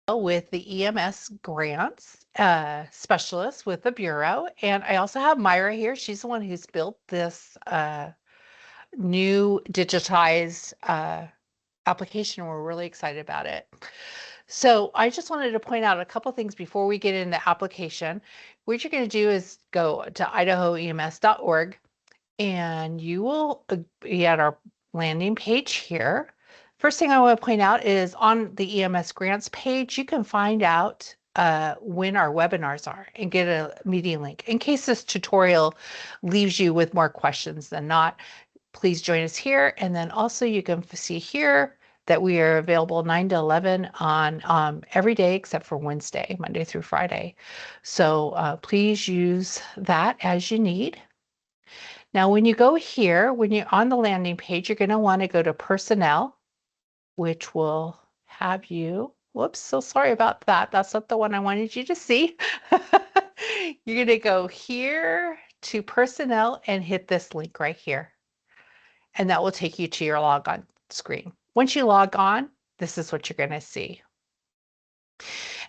with the EMS grants specialist with the Bureau. And I also have Myra here. She's the one who's built this new digitized application. We're really excited about it. So I just wanted to point out a couple things before we get into the application. What you're going to do is go to idahoems.org and you will be at our landing page here. First thing I want to point out is on the EMS grants page, you can find out when our webinars are and get a meeting link. In case this tutorial leaves you with more questions than not, please join us here. And then also you can see here that we are available 9 to 11 on every day except for Wednesday, Monday through Friday. So please use that as you need. Now, when you go here, when you're on the landing page, you're going to want to go to Personnel, which will have you, whoops, so sorry about that. That's not the one I wanted you to see. You're going to go here to Personnel and hit this link right here. And that will take you to your logon screen. Once you log on, this is what you're going to see.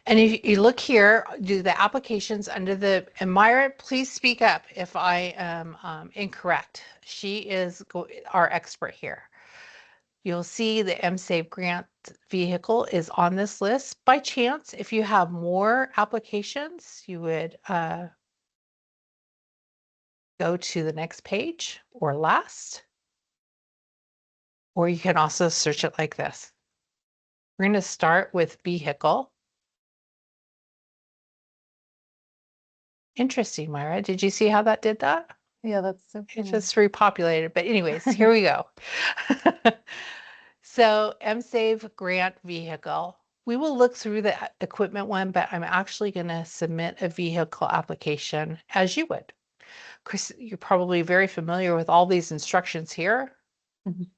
And if you look here, do the applications under the, and Myra, please speak up if I am incorrect. She is our expert here. You'll see the EMSAVE grant vehicle is on this list. By chance, if you have more applications, you would go to the next page or last, or you can also search it like this. We're going to start with vehicle. Interesting, Myra. Did you see how that did that? Yeah, that's so It just repopulated. But anyways, here we go. So EMSAVE grant vehicle. We will look through the equipment one, but I'm actually going to submit a vehicle application as you would. Chris, you're probably very familiar with all these instructions here. Mhm.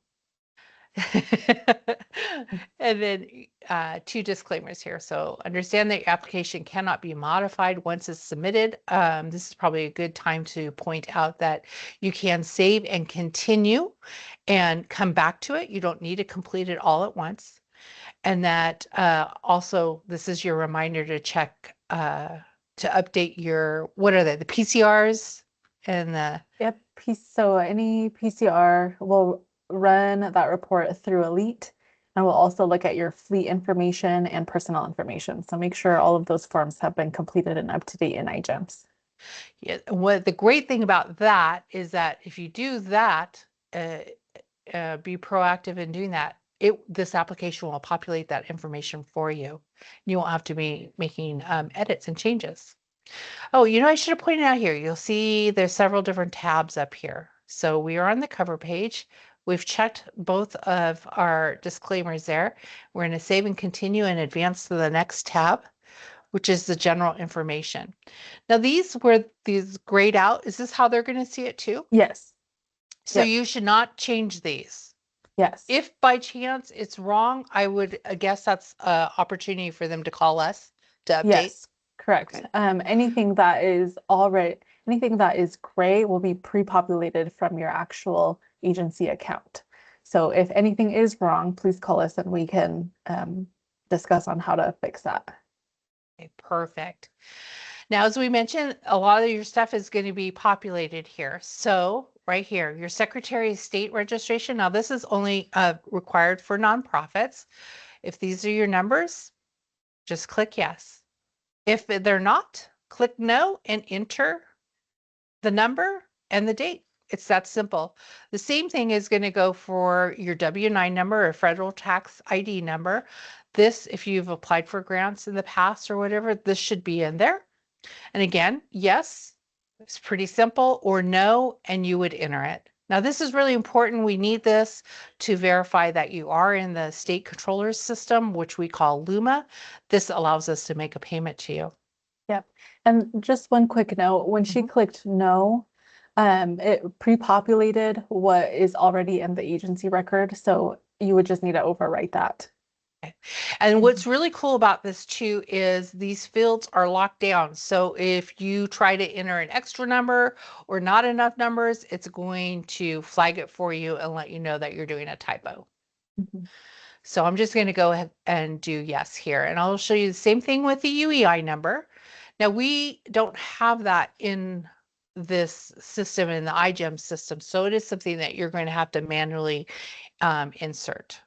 And then two disclaimers here. So understand that your application cannot be modified once it's submitted. This is probably a good time to point out that you can save and continue and come back to it. You don't need to complete it all at once. And that also, this is your reminder to check, to update your, what are they, the PCRs and the... Yep. So any PCR will run that report through Elite, and we'll also look at your fleet information and personnel information. So make sure all of those forms have been completed and up to date in iGEMS. Yeah, what the great thing about that is that if you do that, be proactive in doing that, this application will populate that information for you. You won't have to be making edits and changes. Oh, you know, I should have pointed out here, you'll see there's several different tabs up here. So we are on the cover page. We've checked both of our disclaimers there. We're going to save and continue and advance to the next tab, which is the general information. Now these where these grayed out, is this how they're going to see it too? Yes. So Yep. you should not change these. Yes. If by chance it's wrong, I would guess that's an opportunity for them to call us to update. Yes, correct. Okay. Anything that is gray will be pre-populated from your actual agency account. So if anything is wrong, please call us and we can discuss on how to fix that. Okay, perfect. Now, as we mentioned, a lot of your stuff is going to be populated here. So right here, your Secretary of State registration. Now, this is only required for nonprofits. If these are your numbers, just click yes. If they're not, click no and enter the number and the date. It's that simple. The same thing is going to go for your W-9 number or federal tax ID number. This, if you've applied for grants in the past or whatever, this should be in there. And again, yes, it's pretty simple, or no, and you would enter it. Now, this is really important. We need this to verify that you are in the state controller's system, which we call LUMA. This allows us to make a payment to you. Yep. And just one quick note, when she clicked no, it pre-populated what is already in the agency record. So you would just need to overwrite that. And what's really cool about this too is these fields are locked down. So if you try to enter an extra number or not enough numbers, it's going to flag it for you and let you know that you're doing a typo. So I'm just going to go ahead and do yes here. And I'll show you the same thing with the UEI number. Now we don't have that in this system, in the iGEM system. So it is something that you're going to have to manually insert.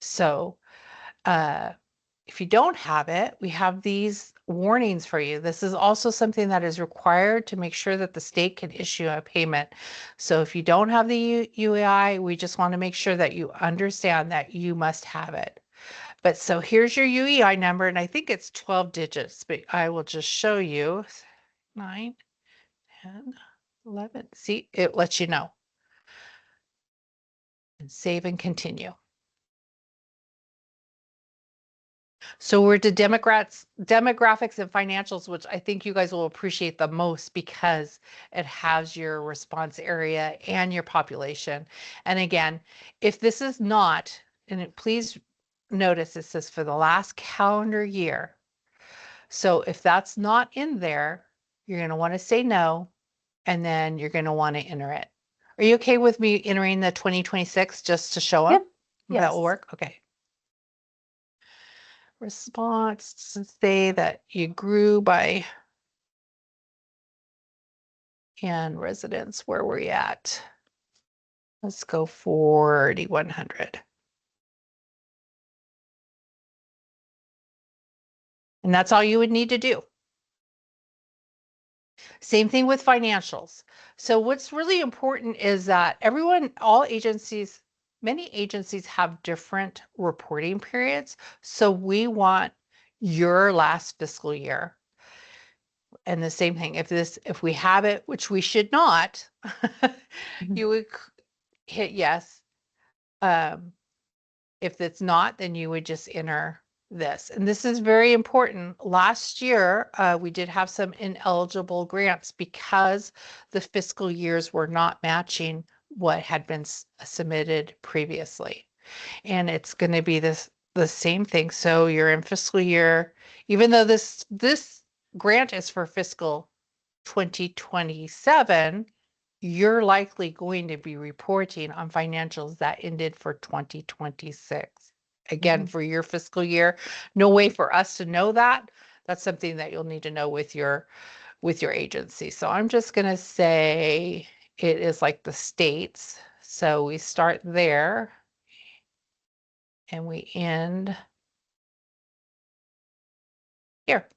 So if you don't have it, we have these warnings for you. This is also something that is required to make sure that the state can issue a payment. So if you don't have the UEI, we just want to make sure that you understand that you must have it. But so here's your UEI number, and I think it's 12 digits, but I will just show you 9, 10, 11. See, it lets you know. And save and continue. So we're to demographics and financials, which I think you guys will appreciate the most because it has your response area and your population. And again, if this is not, and please notice it says for the last calendar year. So if that's not in there, you're going to want to say no, and then you're going to want to enter it. Are you okay with me entering the 2026 just to show them? Yep. That will Yes. work? Okay. Response to say that you grew by, and residents, where were you at? Let's go 4,100. And that's all you would need to do. Same thing with financials. So what's really important is that all agencies, many agencies have different reporting periods. So we want your last fiscal year. And the same thing, if we have it, which we should not, you would hit yes. If it's not, then you would just enter this. And this is very important. Last year, we did have some ineligible grants because the fiscal years were not matching what had been submitted previously. And it's going to be the same thing. So you're in fiscal year, even though this grant is for fiscal 2027, you're likely going to be reporting on financials that ended for 2026. Again, for your fiscal year, no way for us to know that. That's something that you'll need to know with your agency. So I'm just going to say it is like the states. So we start there and we end here.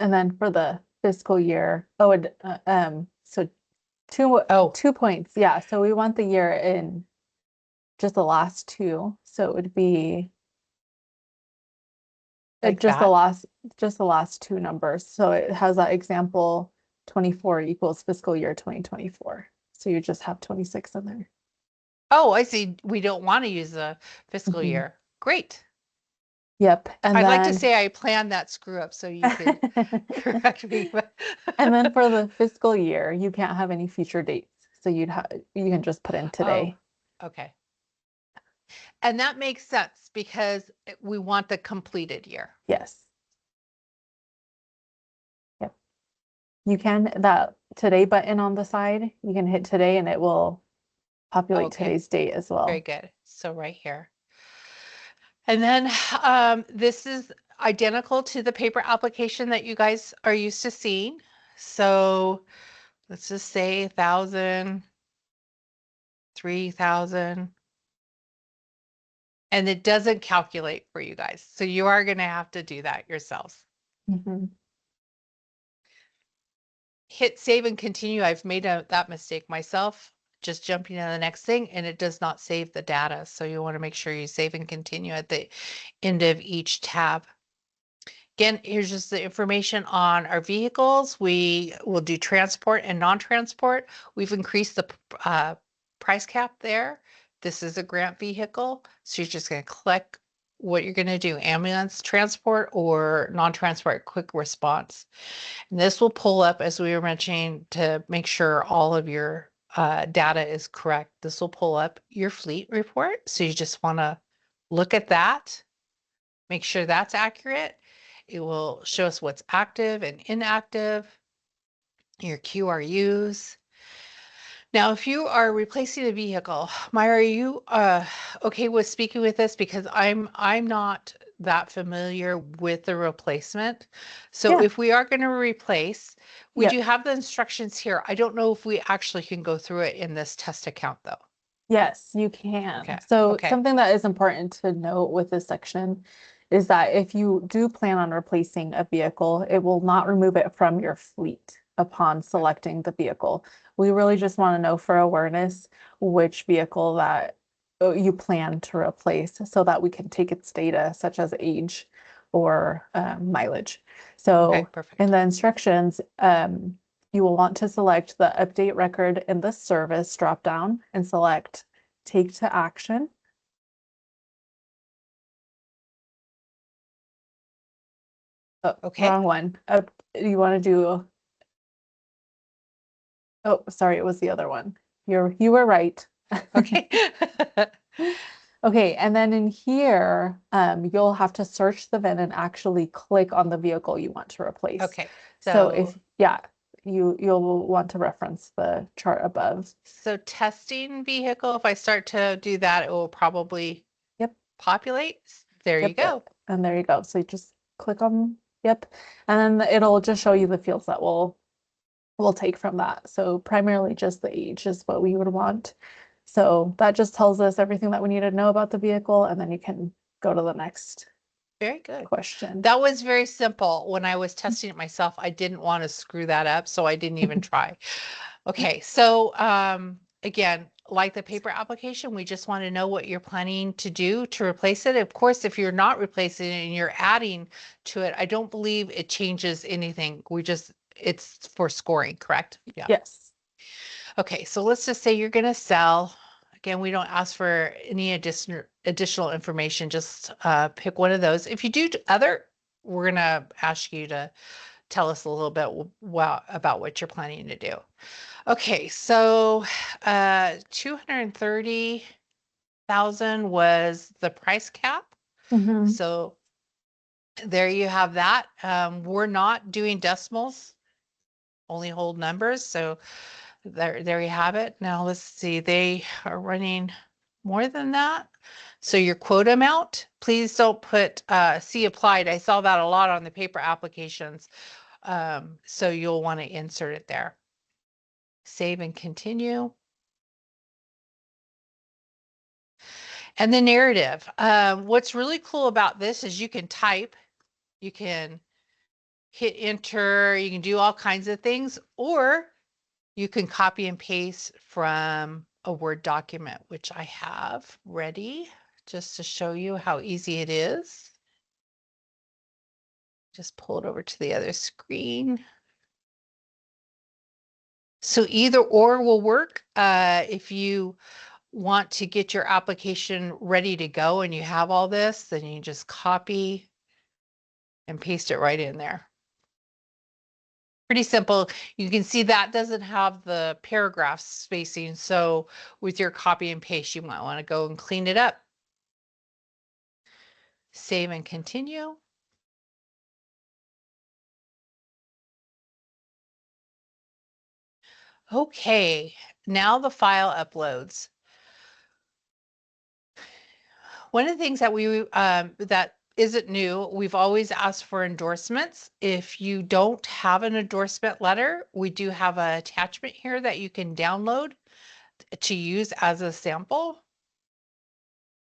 And then for the fiscal year, so two points. Yeah, so we want the year in just the last two. So it would be Like just that. the last two numbers. So it has that example 24 equals fiscal year 2024. So you just have 26 in there. Oh, I see. We don't want to use the fiscal Mhm. year. Great. Yep. And I'd like to then say I planned that screw up so you could correct me. and then for the fiscal year, you can't have any future dates. So you can just put in Oh, today. okay. And that makes sense because we want the completed year. Yes. Yep. You can that today button on the side, you can hit today and it will populate Okay, today's date as very well. good. So right here. And then this is identical to the paper application that you guys are used to seeing. So let's just say 1,000, 3,000. And it doesn't calculate for you guys. So you are going to have to do that yourselves. Mhm. Hit save and continue. I've made that mistake myself, just jumping to the next thing, and it does not save the data. So you want to make sure you save and continue at the end of each tab. Again, here's just the information on our vehicles. We will do transport and non-transport. We've increased the price cap there. This is a grant vehicle. So you're just going to click what you're going to do, ambulance transport or non-transport quick response. And this will pull up, as we were mentioning, to make sure all of your data is correct. This will pull up your fleet report. So you just want to look at that, make sure that's accurate. It will show us what's active and inactive, your QRUs. Now, if you are replacing a vehicle, Myra, are you okay with speaking with this? Because I'm not that familiar with the replacement. So Yeah. if we are going to replace, we Yep. do have the instructions here. I don't know if we actually can go through it in this test account though. Yes, you Okay. can. So Okay. something that is important to note with this section is that if you do plan on replacing a vehicle, it will not remove it from your fleet upon selecting the vehicle. We really just want to know for awareness which vehicle that you plan to replace so that we can take its data such as age or mileage. Okay, So in perfect. the instructions, you will want to select the update record in the service dropdown and select take to action. Oh, Okay. wrong one. You want to do, oh, sorry, it was the other one. You were right. Okay. Okay, and then in here, you'll have to search the VIN and actually click on the vehicle you want to replace. Okay. So So if, yeah, you'll want to reference the chart above. so testing vehicle, if I start to do that, it will probably Yep. populate. There you Yep. go. And there you go. So you just click on, yep. And then it'll just show you the fields that we'll take from that. So primarily just the age is what we would want. So that just tells us everything that we need to know about the vehicle, and then you can go to the next Very good. question. That was very simple. When I was testing it myself, I didn't want to screw that up, so I didn't even try. Okay, so again, like the paper application, we just want to know what you're planning to do to replace it. Of course, if you're not replacing it and you're adding to it, I don't believe it changes anything. It's for scoring, correct? Yeah. Yes. Okay, so let's just say you're going to sell. Again, we don't ask for any additional information, just pick one of those. If you do other, we're going to ask you to tell us a little bit about what you're planning to do. Okay, so 230,000 was the price cap. Hmm. So there you have that. We're not doing decimals, only whole numbers. So there you have it. Now let's see, they are running more than that. So your quote amount, please don't put C applied. I saw that a lot on the paper applications. So you'll want to insert it there. Save and continue. And the narrative. What's really cool about this is you can type, you can hit enter, you can do all kinds of things, or you can copy and paste from a Word document, which I have ready just to show you how easy it is. Just pull it over to the other screen. So either or will work. If you want to get your application ready to go and you have all this, then you just copy and paste it right in there. Pretty simple. You can see that doesn't have the paragraph spacing. So with your copy and paste, you might want to go and clean it up. Save and continue. Okay, now the file uploads. One of the things that that isn't new, we've always asked for endorsements. If you don't have an endorsement letter, we do have an attachment here that you can download to use as a sample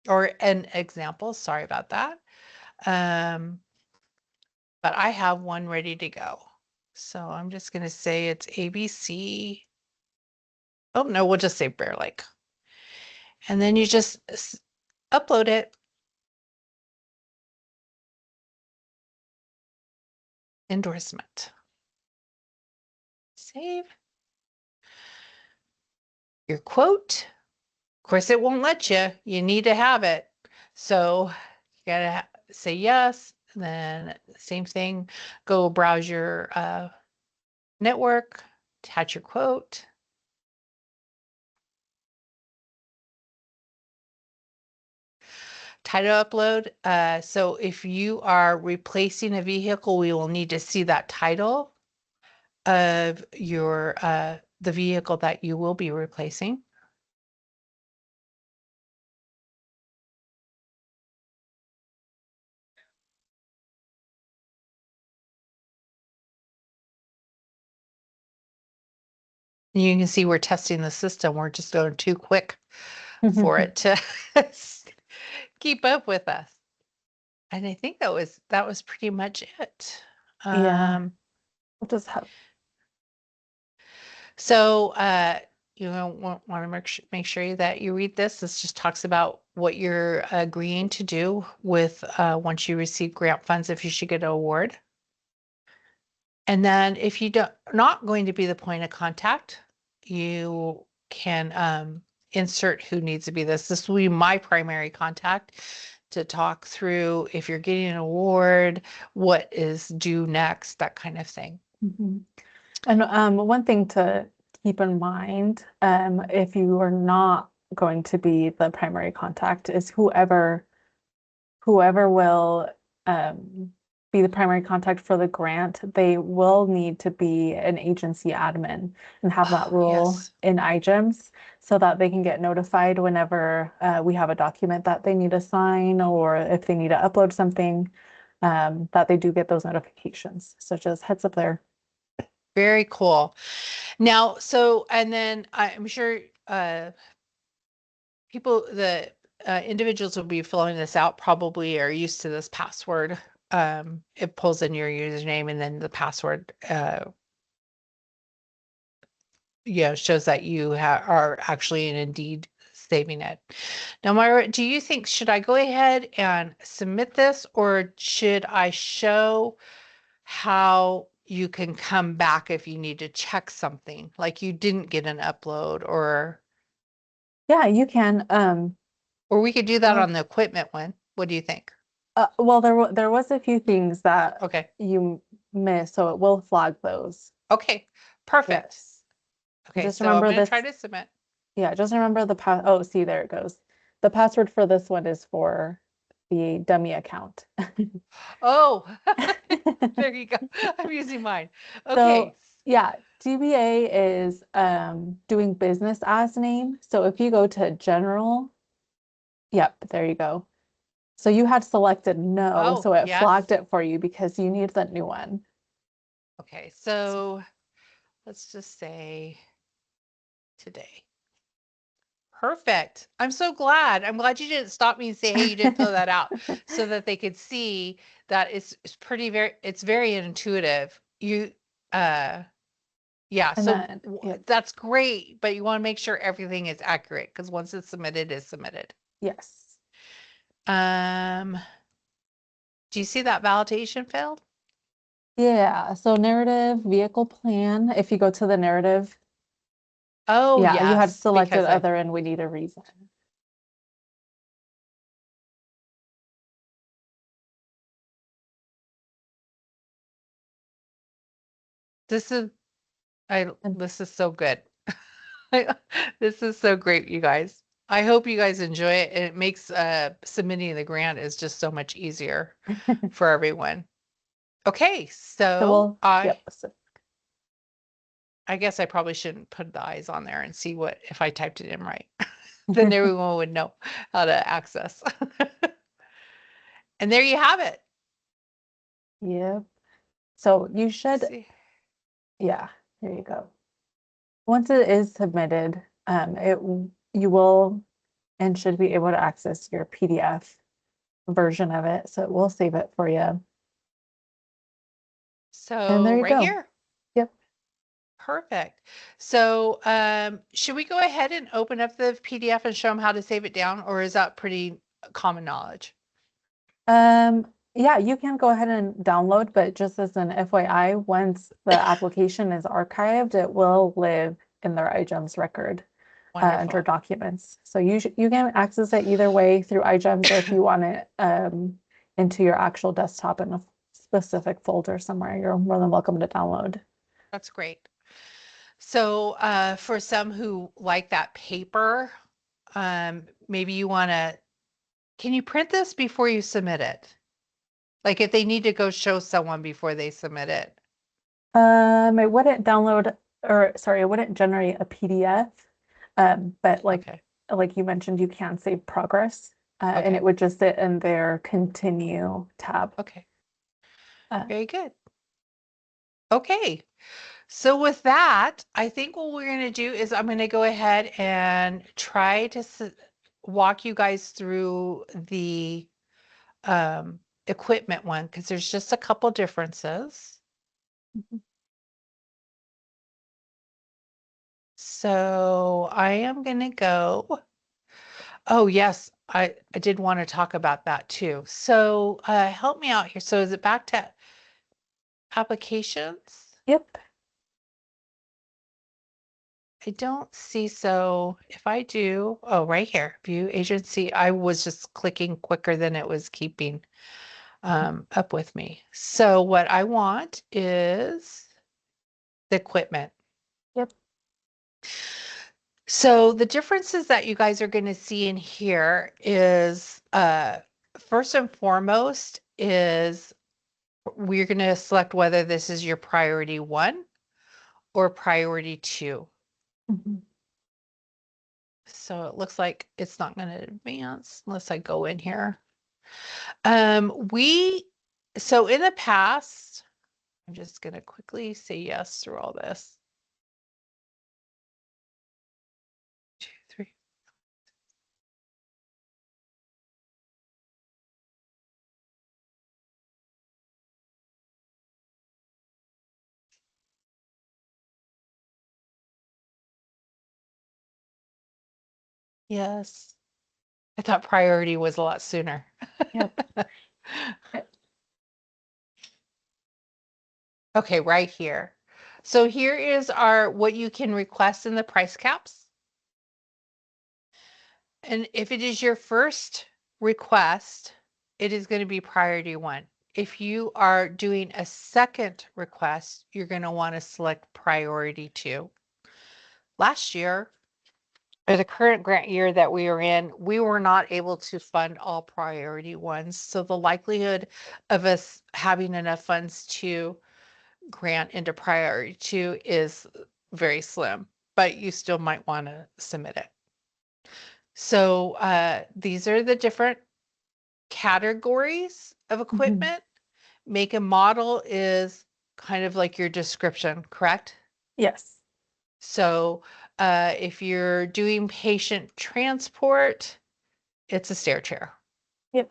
or an example. Sorry about that. Um, but I have one ready to go. So I'm just going to say it's ABC. Oh, no, we'll just say Bear Lake. And then you just upload it. Endorsement. Save your quote. Of course, it won't let you. You need to have it. So you gotta say yes. Then same thing, go browse your network, attach your quote. Title upload. So if you are replacing a vehicle, we will need to see that title of your the vehicle that you will be replacing. You can see we're testing the system. We're just going too quick for it to keep up with us. And I think that was pretty much it. Yeah, Um, we'll just have. so you know, want to make sure that you read this. This just talks about what you're agreeing to do with once you receive grant funds if you should get an award. And then if you don't not going to be the point of contact, you can insert who needs to be this. This will be my primary contact to talk through if you're getting an award, what is due next, that kind of thing. Mhm. And one thing to keep in mind, if you are not going to be the primary contact, is whoever will be the primary contact for the grant, they will need to be an agency admin and have that Oh, role yes. in iGEMS so that they can get notified whenever we have a document that they need to sign or if they need to upload something, that they do get those notifications. So just heads up there. Very cool. Now, so, and then I'm sure the individuals will be filling this out probably are used to this password. It pulls in your username and then the password, shows that you are actually and indeed saving it. Now, Myra, do you think, should I go ahead and submit this or should I show how you can come back if you need to check something, like you didn't get an upload Yeah, you can. or we could do that Well, on the equipment one. What do you think? well, there was a few things that Okay. you missed, so it will flag those. Okay. Perfect. Yes. Okay. Just So I'm remember going to try this. to submit. Yeah, just remember the pass. Oh, see, there it goes. The password for this one is for the dummy account. Oh, there you go. I'm using mine. So Okay. yeah, DBA is doing business as name. So if you go to general, yep, there you go. So you had selected no, Oh, so it yes. flagged it for you because you need the new one. Okay. So let's just say today. Perfect. I'm so glad. I'm glad you didn't stop me and say, hey, you didn't fill that out so that they could see that it's very intuitive. Uh, yeah, And so then, yep, that's great, but you want to make sure everything is accurate because once it's submitted, it's submitted. yes. Um, do you see that validation failed? Yeah, so narrative vehicle plan, if you go to the narrative, Oh, yeah, you had yes, selected because other and we need a reason. this is And this is so good. This is so great, you guys. I hope you guys enjoy it. It makes submitting the grant is just so much easier for everyone. Okay, so so we'll, I yep, so I guess I probably shouldn't put the eyes on there and see what if I typed it in right. Then everyone would know how to access. And there you have it. yep. So you Let's should, see. yeah, there you go. Once it is submitted, you will and should be able to access your PDF version of it. So it will save it for you. And So there you right go. here. Yep. Perfect. So should we go ahead and open up the PDF and show them how to save it down, or is that pretty common knowledge? Yeah, you can go ahead and download, but just as an FYI, once the application is archived, it will live in their iGEMS record under Wonderful. documents. So you can access it either way through iGEMS or if you want it into your actual desktop in a specific folder somewhere, you're more than welcome to download. That's great. So for some who like that paper, maybe you want to, can you print this before you submit it? Like if they need to go show someone before they submit it. It wouldn't download or sorry, it wouldn't generate a PDF. But Okay. like you mentioned, you can save progress, and it Okay. would just sit in their continue tab. Okay. Uh, Very good. Okay. So with that, I think what we're going to do is I'm going to go ahead and try to walk you guys through the equipment one because there's just a couple differences. So I am going to go. Oh, yes, I did want to talk about that too. So help me out here. So is it back to applications? yep. I don't see. So if I do, oh, right here, view agency, I was just clicking quicker than it was keeping up with me. So what I want is the equipment. Yep. So the differences that you guys are going to see in here is first and foremost is we're going to select whether this is your priority 1 or priority 2. Mhm. So it looks like it's not going to advance unless I go in here. We, so in the past, I'm just going to quickly say yes through all this. 2, 3. Yes. I thought priority was a lot sooner. Yep. Uh, Okay, right here. So here is our what you can request in the price caps. And if it is your first request, it is going to be priority 1. If you are doing a second request, you're going to want to select priority 2. Last year, or the current grant year that we are in, we were not able to fund all priority 1s. So the likelihood of us having enough funds to grant into priority 2 is very slim, but you still might want to submit it. So these are the different categories of mhm. equipment. Make and model is kind of like your description, correct? Yes. So if you're doing patient transport, it's a stair chair. Yep.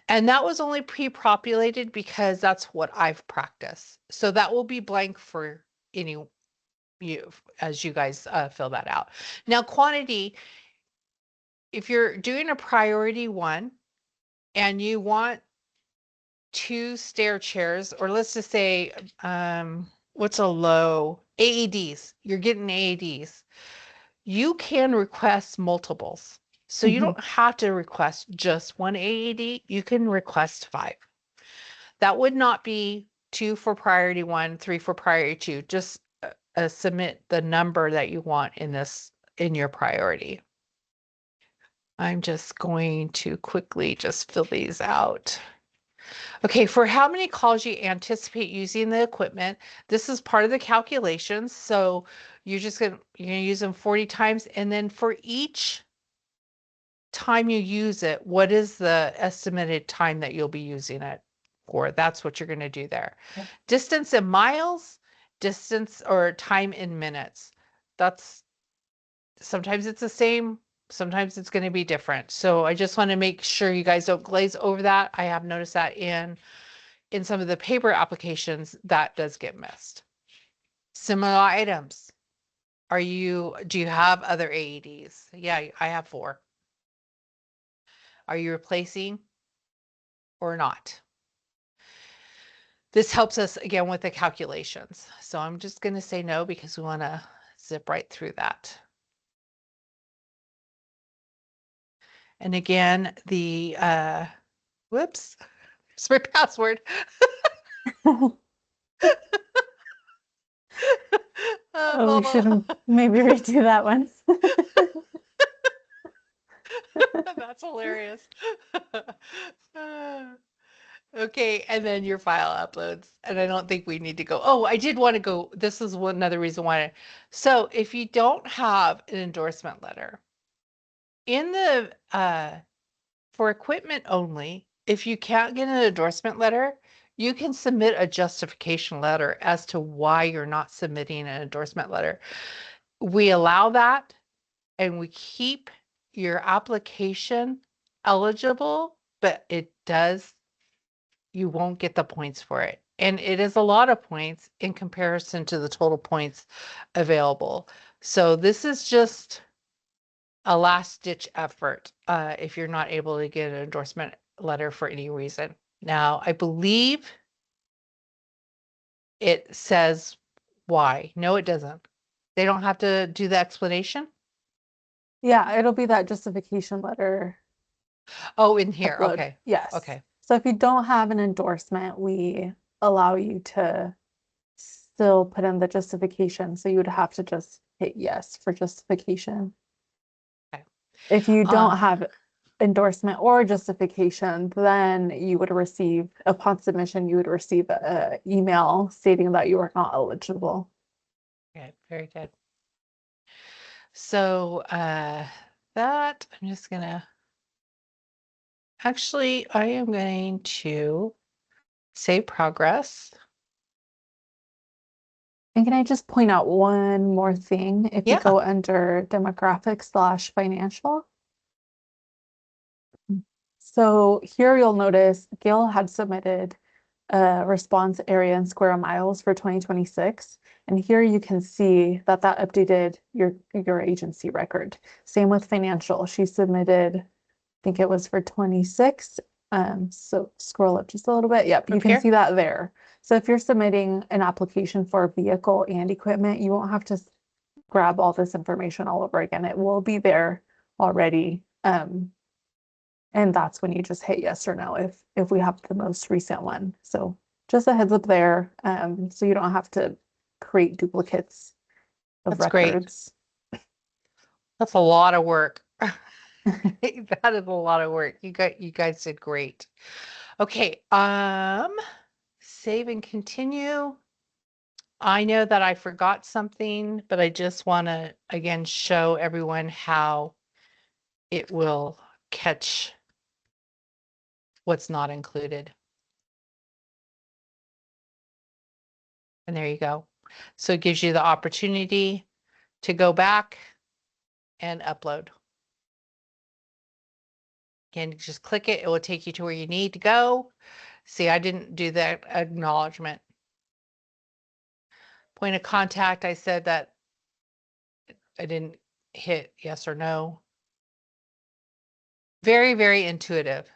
And that was only pre-populated because that's what I've practiced. So that will be blank for any you as you guys fill that out. Now, quantity, if you're doing a priority 1 and you want 2 stair chairs, or let's just say, what's a low AEDs, you're getting AEDs, you can request multiples. So you Mhm. don't have to request just 1 AED, you can request 5. That would not be 2 for priority 1, 3 for priority 2. Just submit the number that you want in this in your priority. I'm just going to quickly just fill these out. Okay, for how many calls you anticipate using the equipment, this is part of the calculations. So you're gonna use them 40 times, and then for each time you use it, what is the estimated time that you'll be using it for? That's what you're going to do there. Yep. Distance in miles, distance or time in minutes. That's sometimes it's the same, sometimes it's going to be different. So I just want to make sure you guys don't glaze over that. I have noticed that in some of the paper applications that does get missed. Similar items. Do you have other AEDs? Yeah, I have 4. Are you replacing or not? This helps us again with the calculations. So I'm just going to say no because we want to zip right through that. And again, whoops, it's my password. Oh, we Bubble. should maybe redo that one. That's hilarious. Okay, and then your file uploads. And I don't think we need to go. Oh, I did want to go. This is one another reason why. So if you don't have an endorsement letter in the for equipment only, if you can't get an endorsement letter, you can submit a justification letter as to why you're not submitting an endorsement letter. We allow that and we keep your application eligible, but you won't get the points for it. And it is a lot of points in comparison to the total points available. So this is just a last ditch effort if you're not able to get an endorsement letter for any reason. Now, I believe it says why. No, it doesn't. They don't have to do the explanation. Yeah, it'll be that justification letter Oh, in here. upload. Okay. Yes. Okay. So if you don't have an endorsement, we allow you to still put in the justification. So you would have to just hit yes for justification. Okay. If you Uh, don't have endorsement or justification, then you would receive, upon submission, you would receive an email stating that you are not eligible. okay. Very good. So that I'm just gonna actually I am going to save progress. And can I just point out one more thing? If you Yeah. go under demographics/financial, so here you'll notice Gail had submitted a response area in square miles for 2026. And here you can see that that updated your agency record. Same with financial. She submitted, I think it was for 26. So scroll up just a little bit. Yep, you Up can here. see that there. So if you're submitting an application for a vehicle and equipment, you won't have to grab all this information all over again. It will be there already. And that's when you just hit yes or no if we have the most recent one. So just a heads up there, so you don't have to create duplicates of That's great. records. That's a lot of work. That is a lot of work. You guys did great. Okay, save and continue. I know that I forgot something, but I just want to again show everyone how it will catch what's not included. And there you go. So it gives you the opportunity to go back and upload. Again, just click it. It will take you to where you need to go. See, I didn't do that acknowledgement. Point of contact, I said that I didn't hit yes or no. Very, very intuitive.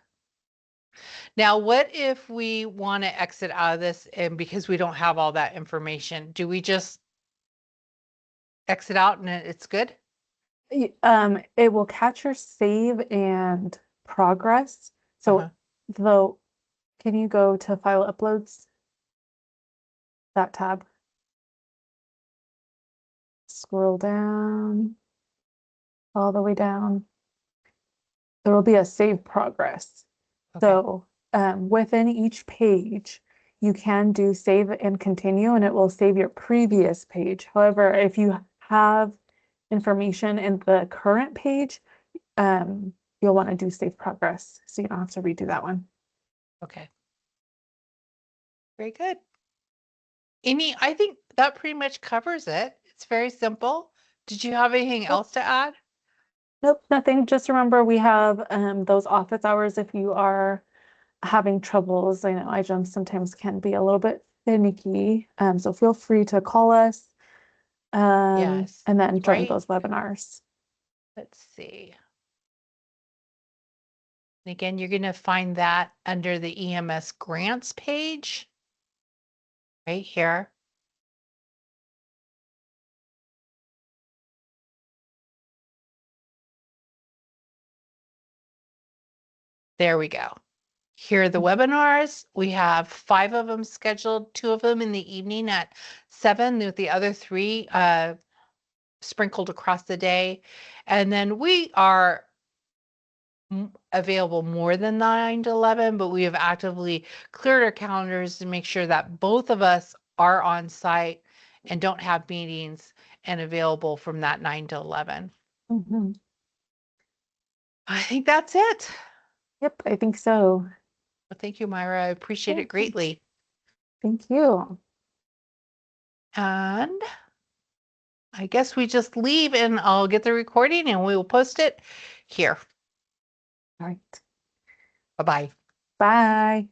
Now, what if we want to exit out of this and because we don't have all that information, do we just exit out and it's good? It will catch your save and progress. Uh-huh. So though, can you go to file uploads? That tab. Scroll down all the way down. There will be a save progress. Okay. So within each page, you can do save and continue, and it will save your previous page. However, if you have information in the current page, you'll want to do save progress, so you don't have to redo that one. Okay. Very good. I think that pretty much covers it. It's very simple. Did you have anything Yep. else to add? Nope, nothing. Just remember we have those office hours if you are having troubles. I know iGEMS sometimes can be a little bit finicky. So feel free to call us Yes. and then join Right. those webinars. Let's see. Again, you're going to find that under the EMS grants page right here. There we go. Here are the webinars. We have 5 of them scheduled, 2 of them in the evening at 7, with the other 3 sprinkled across the day. And then we are available more than 9 to 11, but we have actively cleared our calendars to make sure that both of us are on site and don't have meetings and available from that 9 to 11. Mhm. I think that's it. Yep, I think so. Well, thank you, Myra. I appreciate it Thank you. greatly. Thank you. And I guess we just leave and I'll get the recording and we will post it here. All right. Bye-bye. Bye.